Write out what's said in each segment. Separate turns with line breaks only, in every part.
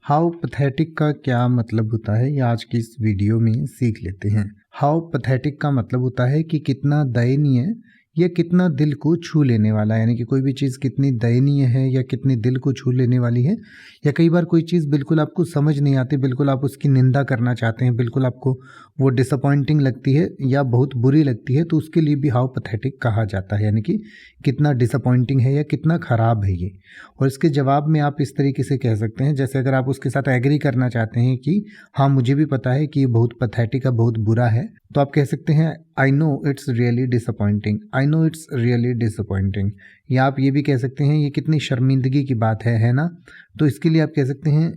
How pathetic का क्या मतलब होता है, ये आज की इस वीडियो में सीख लेते हैं। हाउ पैथेटिक का मतलब होता है कि कितना दयनीय या कितना दिल को छू लेने वाला है, यानी कि कोई भी चीज़ कितनी दयनीय है या कितनी दिल को छू लेने वाली है। या कई बार कोई चीज़ बिल्कुल आपको समझ नहीं आती, बिल्कुल आप उसकी निंदा करना चाहते हैं, बिल्कुल आपको वो डिसअपॉइंटिंग लगती है या बहुत बुरी लगती है, तो उसके लिए भी हाउ पैथेटिक कहा जाता है, यानी कि कितना डिसअपॉइंटिंग है या कितना ख़राब है ये। और इसके जवाब में आप इस तरीके से कह सकते हैं, जैसे अगर आप उसके साथ एग्री करना चाहते हैं कि हाँ मुझे भी पता है कि ये बहुत पैथेटिक है, बहुत बुरा है, तो आप कह सकते हैं I know it's really disappointing, I know it's really disappointing. या आप ये भी कह सकते हैं ये कितनी शर्मिंदगी की बात है ना। तो इसके लिए आप कह सकते हैं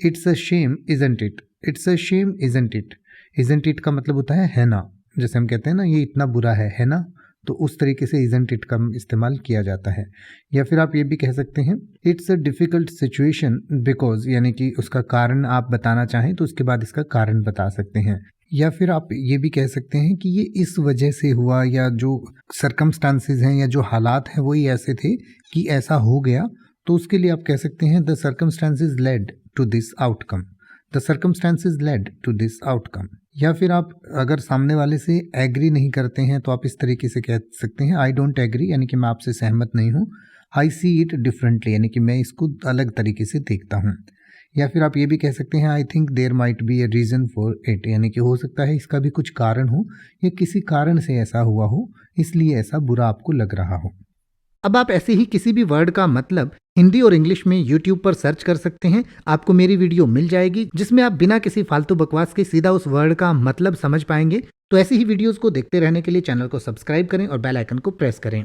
it's a shame isn't it, it's a shame isn't it. Isn't it का मतलब होता है ना, जैसे हम कहते हैं ना ये इतना बुरा है ना, तो उस तरीके से इजंट इट का इस्तेमाल किया जाता है। या फिर आप ये भी कह सकते हैं it's a difficult situation because, यानी कि उसका कारण आप बताना चाहें तो उसके बाद इसका कारण बता सकते हैं। या फिर आप ये भी कह सकते हैं कि ये इस वजह से हुआ, या जो सर्कमस्टांसेस हैं या जो हालात हैं वही ऐसे थे कि ऐसा हो गया, तो उसके लिए आप कह सकते हैं the circumstances led to this outcome, the circumstances led to this outcome. या फिर आप अगर सामने वाले से एग्री नहीं करते हैं तो आप इस तरीके से कह सकते हैं आई डोंट एग्री, यानी कि मैं आपसे सहमत नहीं हूँ। आई सी इट डिफरेंटली, यानी कि मैं इसको अलग तरीके से देखता हूँ। या फिर आप ये भी कह सकते हैं I think there might be a reason for it, यानी कि हो सकता है इसका भी कुछ कारण हो या किसी कारण से ऐसा हुआ हो, इसलिए ऐसा बुरा आपको लग रहा हो।
अब आप ऐसे ही किसी भी वर्ड का मतलब हिंदी और इंग्लिश में YouTube पर सर्च कर सकते हैं। आपको मेरी वीडियो मिल जाएगी जिसमें आप बिना किसी फालतू बकवास के सीधा उस वर्ड का मतलब समझ पाएंगे। तो ऐसी ही वीडियोस को देखते रहने के लिए चैनल को सब्सक्राइब करें और बेल आइकन को प्रेस करें।